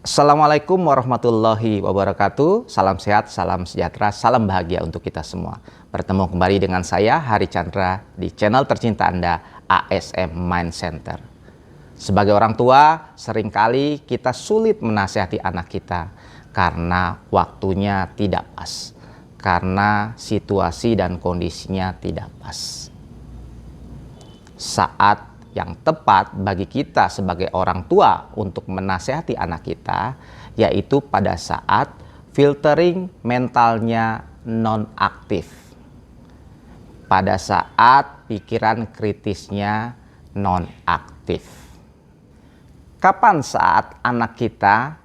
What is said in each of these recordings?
Assalamualaikum warahmatullahi wabarakatuh. Salam sehat, salam sejahtera, salam bahagia untuk kita semua. Bertemu kembali dengan saya, Hari Chandra, di channel tercinta Anda, ASM Mind Center. Sebagai orang tua, seringkali kita sulit menasihati anak kita karena waktunya tidak pas, karena situasi dan kondisinya tidak pas. Saat yang tepat bagi kita sebagai orang tua untuk menasehati anak kita, yaitu pada saat filtering mentalnya non-aktif. Pada saat pikiran kritisnya non-aktif. Kapan saat anak kita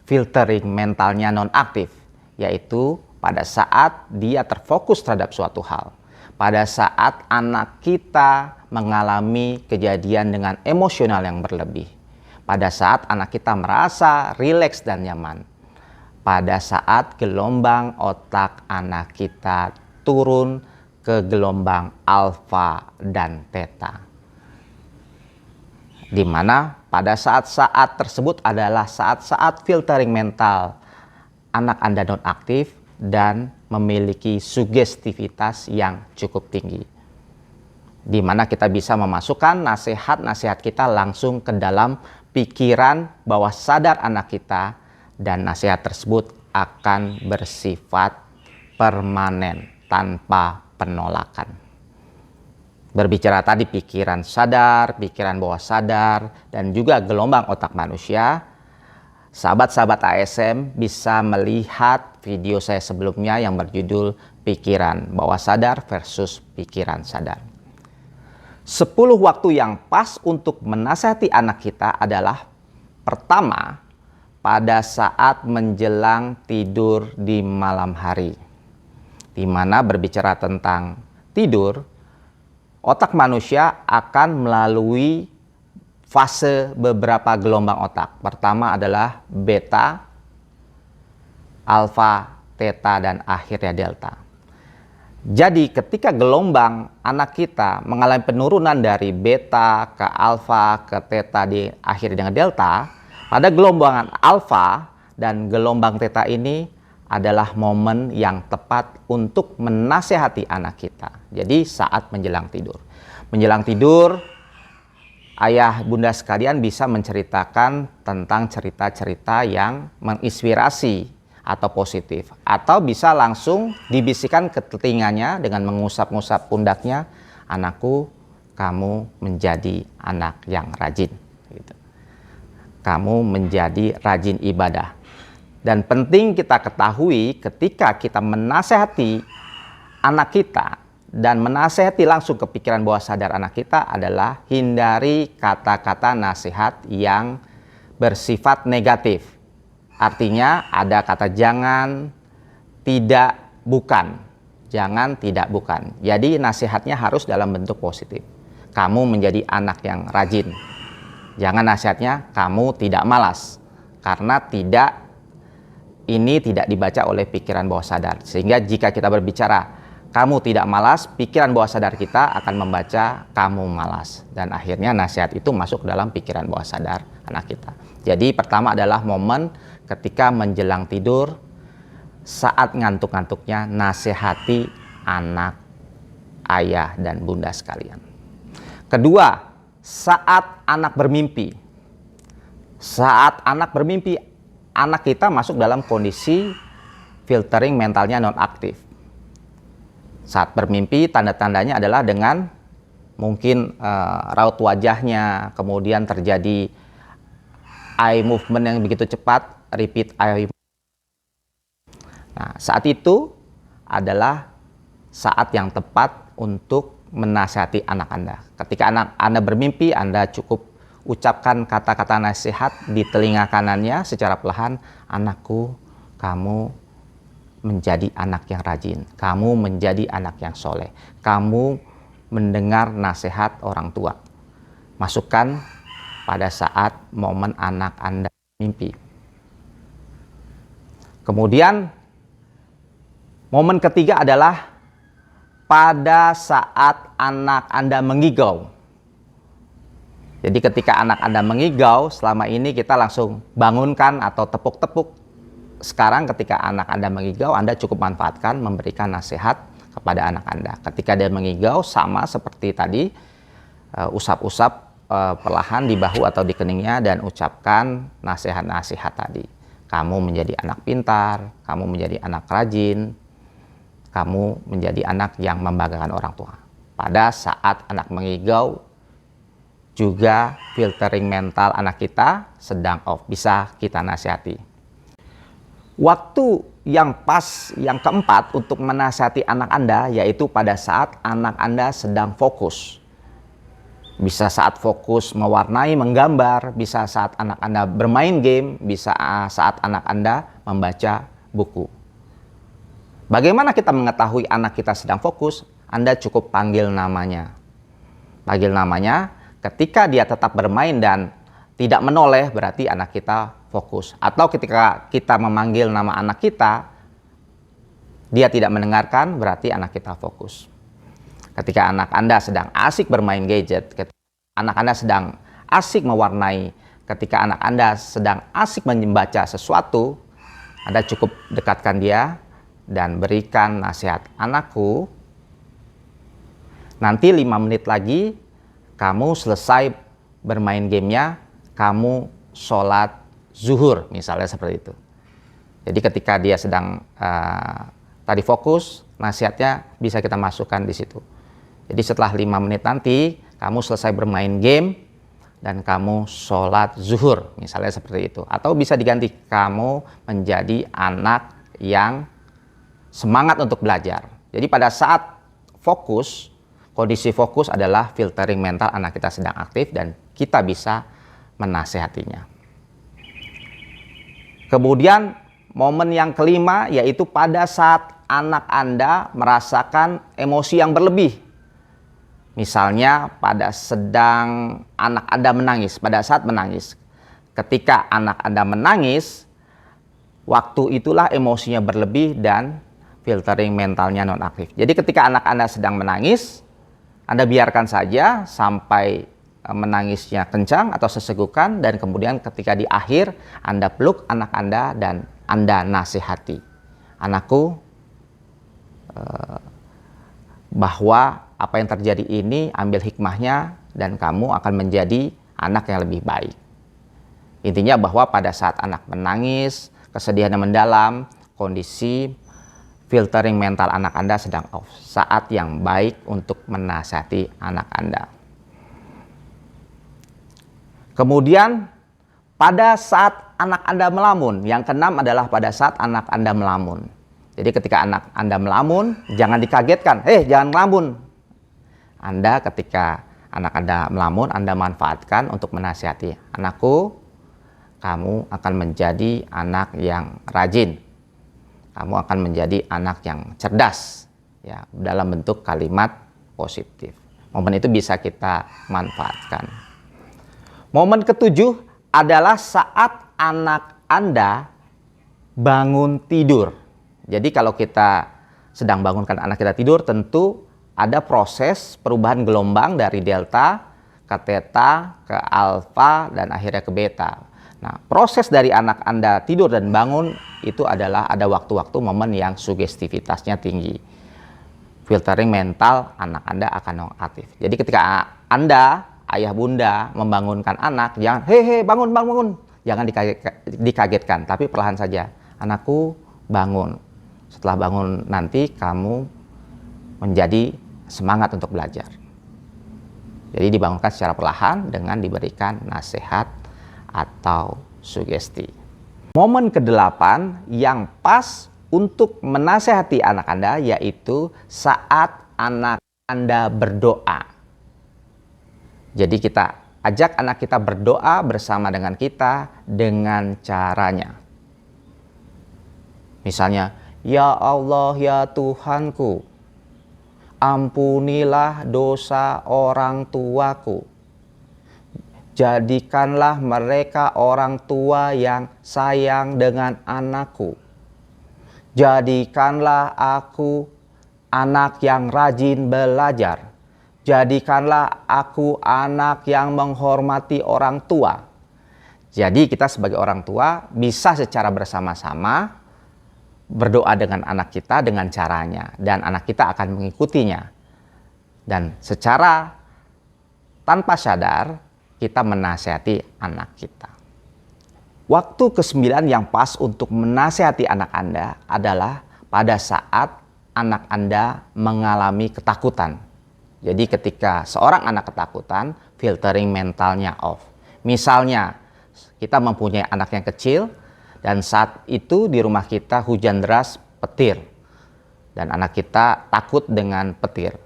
filtering mentalnya non-aktif? Yaitu pada saat dia terfokus terhadap suatu hal. Pada saat anak kita mengalami kejadian dengan emosional yang berlebih. Pada saat anak kita merasa rileks dan nyaman. Pada saat gelombang otak anak kita turun ke gelombang alfa dan theta. Di mana pada saat-saat tersebut adalah saat-saat filtering mental anak Anda non-aktif dan memiliki sugestivitas yang cukup tinggi. Di mana kita bisa memasukkan nasihat-nasihat kita langsung ke dalam pikiran bawah sadar anak kita, dan nasihat tersebut akan bersifat permanen tanpa penolakan. Berbicara tadi pikiran sadar, pikiran bawah sadar, dan juga gelombang otak manusia, sahabat-sahabat ASM bisa melihat video saya sebelumnya yang berjudul pikiran bawah sadar versus pikiran sadar. 10 waktu yang pas untuk menasihati anak kita adalah: pertama, pada saat menjelang tidur di malam hari. Di mana berbicara tentang tidur, otak manusia akan melalui fase beberapa gelombang otak. Pertama adalah beta, alfa, theta, dan akhirnya delta. Jadi ketika gelombang anak kita mengalami penurunan dari beta ke alfa ke theta diakhiri dengan delta, pada gelombang alfa dan gelombang theta ini adalah momen yang tepat untuk menasehati anak kita. Jadi saat menjelang tidur. Menjelang tidur, ayah bunda sekalian bisa menceritakan tentang cerita-cerita yang menginspirasi atau positif, atau bisa langsung dibisikkan ke telinganya dengan mengusap-ngusap pundaknya, "Anakku, kamu menjadi anak yang rajin. Gitu. Kamu menjadi rajin ibadah." Dan penting kita ketahui ketika kita menasehati anak kita dan menasehati langsung ke pikiran bawah sadar anak kita adalah hindari kata-kata nasihat yang bersifat negatif. Artinya ada kata jangan, tidak, bukan. Jangan, tidak, bukan. Jadi nasihatnya harus dalam bentuk positif. Kamu menjadi anak yang rajin. Jangan nasihatnya kamu tidak malas. Karena ini tidak dibaca oleh pikiran bawah sadar. Sehingga jika kita berbicara kamu tidak malas, pikiran bawah sadar kita akan membaca kamu malas. Dan akhirnya nasihat itu masuk dalam pikiran bawah sadar anak kita. Jadi pertama adalah momen ketika menjelang tidur, saat ngantuk-ngantuknya, nasihati anak, ayah, dan bunda sekalian. Kedua, saat anak bermimpi. Saat anak bermimpi, anak kita masuk dalam kondisi filtering mentalnya non-aktif. Saat bermimpi, tanda-tandanya adalah dengan mungkin raut wajahnya, kemudian terjadi eye movement yang begitu cepat, repeat eye. Nah, saat itu adalah saat yang tepat untuk menasihati anak Anda. Ketika anak Anda bermimpi, Anda cukup ucapkan kata-kata nasihat di telinga kanannya secara perlahan. "Anakku, kamu menjadi anak yang rajin. Kamu menjadi anak yang soleh. Kamu mendengar nasihat orang tua." Masukkan pada saat momen anak Anda mimpi. Kemudian momen ketiga adalah pada saat anak Anda mengigau. Jadi ketika anak Anda mengigau, selama ini kita langsung bangunkan atau tepuk-tepuk. Sekarang ketika anak Anda mengigau, Anda cukup manfaatkan memberikan nasihat kepada anak Anda. Ketika dia mengigau, sama seperti tadi, usap-usap perlahan di bahu atau di keningnya dan ucapkan nasihat-nasihat tadi. Kamu menjadi anak pintar, kamu menjadi anak rajin, kamu menjadi anak yang membanggakan orang tua. Pada saat anak mengigau, juga filtering mental anak kita sedang off, bisa kita nasihati. Waktu yang pas yang keempat untuk menasihati anak Anda yaitu pada saat anak Anda sedang fokus. Bisa saat fokus mewarnai, menggambar, bisa saat anak Anda bermain game, bisa saat anak Anda membaca buku. Bagaimana kita mengetahui anak kita sedang fokus? Anda cukup panggil namanya. Panggil namanya, ketika dia tetap bermain dan tidak menoleh, berarti anak kita fokus. Atau ketika kita memanggil nama anak kita, dia tidak mendengarkan, berarti anak kita fokus. Ketika anak Anda sedang asik bermain gadget, ketika anak Anda sedang asik mewarnai, ketika anak Anda sedang asik membaca sesuatu, Anda cukup dekatkan dia dan berikan nasihat. Anakku, nanti 5 menit lagi kamu selesai bermain gamenya, kamu sholat zuhur, misalnya seperti itu. Jadi ketika dia sedang tadi fokus, nasihatnya bisa kita masukkan di situ. Jadi setelah 5 menit nanti, kamu selesai bermain game dan kamu sholat zuhur, misalnya seperti itu. Atau bisa diganti, kamu menjadi anak yang semangat untuk belajar. Jadi pada saat fokus, kondisi fokus adalah filtering mental anak kita sedang aktif dan kita bisa menasehatinya. Kemudian momen yang kelima yaitu pada saat anak Anda merasakan emosi yang berlebih. Misalnya pada sedang anak Anda menangis, pada saat menangis. Ketika anak Anda menangis, waktu itulah emosinya berlebih dan filtering mentalnya nonaktif. Jadi ketika anak Anda sedang menangis, Anda biarkan saja sampai menangisnya kencang atau sesegukan, dan kemudian ketika di akhir Anda peluk anak Anda dan Anda nasihati. Anakku, bahwa apa yang terjadi ini ambil hikmahnya dan kamu akan menjadi anak yang lebih baik. Intinya bahwa pada saat anak menangis, kesedihannya mendalam, kondisi filtering mental anak Anda sedang off. Saat yang baik untuk menasihati anak Anda. Kemudian pada saat anak Anda melamun, yang keenam adalah pada saat anak Anda melamun. Jadi ketika anak Anda melamun, jangan dikagetkan, jangan melamun. Anda ketika anak Anda melamun, Anda manfaatkan untuk menasihati. Anakku, kamu akan menjadi anak yang rajin. Kamu akan menjadi anak yang cerdas, ya, dalam bentuk kalimat positif. Momen itu bisa kita manfaatkan. Momen ketujuh adalah saat anak Anda bangun tidur. Jadi kalau kita sedang bangunkan anak kita tidur, tentu ada proses perubahan gelombang dari delta ke theta, ke alfa, dan akhirnya ke beta. Nah, proses dari anak Anda tidur dan bangun itu adalah ada waktu-waktu momen yang sugestivitasnya tinggi. Filtering mental anak Anda akan aktif. Jadi ketika Anda, ayah bunda, membangunkan anak, jangan bangun, bangun. Jangan dikagetkan, tapi perlahan saja. Anakku, bangun. Setelah bangun nanti kamu menjadi semangat untuk belajar. Jadi dibangunkan secara perlahan dengan diberikan nasihat atau sugesti. Momen ke-8 yang pas untuk menasehati anak Anda yaitu saat anak Anda berdoa. Jadi kita ajak anak kita berdoa bersama dengan kita dengan caranya. Misalnya, ya Allah, ya Tuhanku, ampunilah dosa orang tuaku. Jadikanlah mereka orang tua yang sayang dengan anakku. Jadikanlah aku anak yang rajin belajar. jadikanlah aku anak yang menghormati orang tua. Jadi kita sebagai orang tua bisa secara bersama-sama berdoa dengan anak kita dengan caranya, dan anak kita akan mengikutinya. Dan secara tanpa sadar kita menasihati anak kita. Waktu ke-9 yang pas untuk menasihati anak Anda adalah pada saat anak Anda mengalami ketakutan. Jadi ketika seorang anak ketakutan, filtering mentalnya off. Misalnya, kita mempunyai anak yang kecil dan saat itu di rumah kita hujan deras, petir. Dan anak kita takut dengan petir.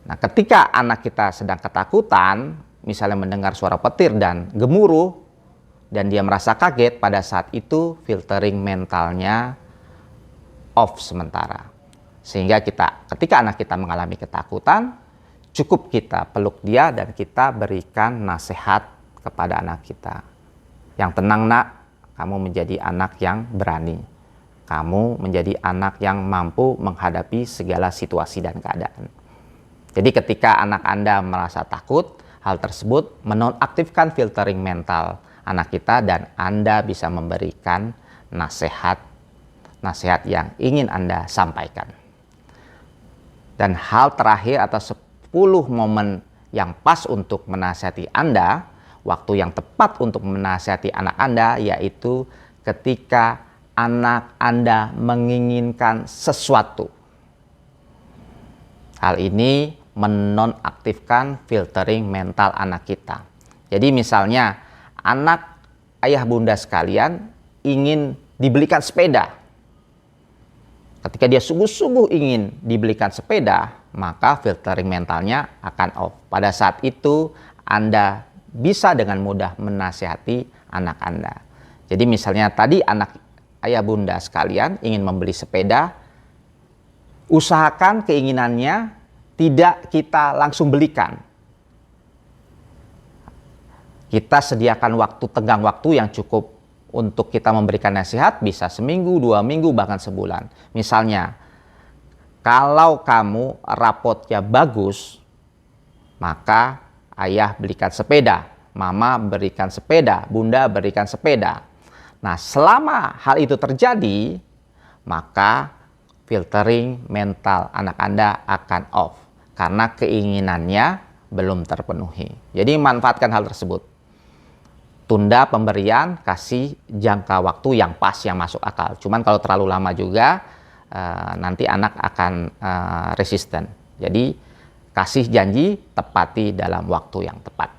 Nah, ketika anak kita sedang ketakutan, misalnya mendengar suara petir dan gemuruh, dan dia merasa kaget, pada saat itu filtering mentalnya off sementara. Sehingga ketika anak kita mengalami ketakutan, cukup kita peluk dia dan kita berikan nasihat kepada anak kita. Yang tenang nak, kamu menjadi anak yang berani. Kamu menjadi anak yang mampu menghadapi segala situasi dan keadaan. Jadi ketika anak Anda merasa takut, hal tersebut menonaktifkan filtering mental anak kita dan Anda bisa memberikan nasihat yang ingin Anda sampaikan. Dan hal terakhir atau 10 momen yang pas untuk menasihati Anda, waktu yang tepat untuk menasihati anak Anda, yaitu ketika anak Anda menginginkan sesuatu. Hal ini menonaktifkan filtering mental anak kita. Jadi misalnya anak ayah bunda sekalian ingin dibelikan sepeda. Ketika dia sungguh-sungguh ingin dibelikan sepeda, maka filtering mentalnya akan off. Pada saat itu Anda bisa dengan mudah menasihati anak Anda. Jadi misalnya tadi anak ayah bunda sekalian ingin membeli sepeda, usahakan keinginannya tidak kita langsung belikan. Kita sediakan tenggang waktu yang cukup untuk kita memberikan nasihat, bisa seminggu, 2 minggu, bahkan sebulan. Misalnya, kalau kamu rapotnya bagus, maka ayah belikan sepeda, mama berikan sepeda, bunda berikan sepeda. Nah, selama hal itu terjadi, maka filtering mental anak Anda akan off karena keinginannya belum terpenuhi. Jadi manfaatkan hal tersebut. Tunda pemberian, kasih jangka waktu yang pas, yang masuk akal. Cuman kalau terlalu lama juga nanti anak akan resisten. Jadi kasih janji, tepati dalam waktu yang tepat.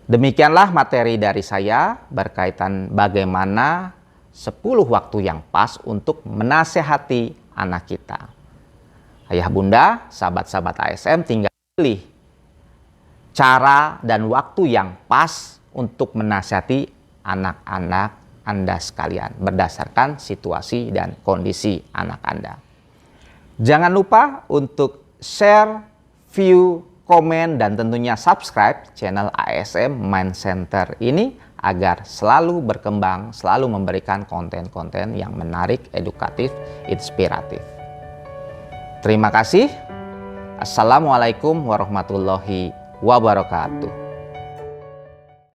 Demikianlah materi dari saya berkaitan bagaimana 10 waktu yang pas untuk menasehati anak kita. Ayah bunda, sahabat-sahabat ASM, tinggal pilih cara dan waktu yang pas untuk menasihati anak-anak Anda sekalian berdasarkan situasi dan kondisi anak Anda. Jangan lupa untuk share, view, komen, dan tentunya subscribe channel ASM Mind Center ini agar selalu berkembang, selalu memberikan konten-konten yang menarik, edukatif, inspiratif. Terima kasih. Assalamualaikum warahmatullahi wabarakatuh.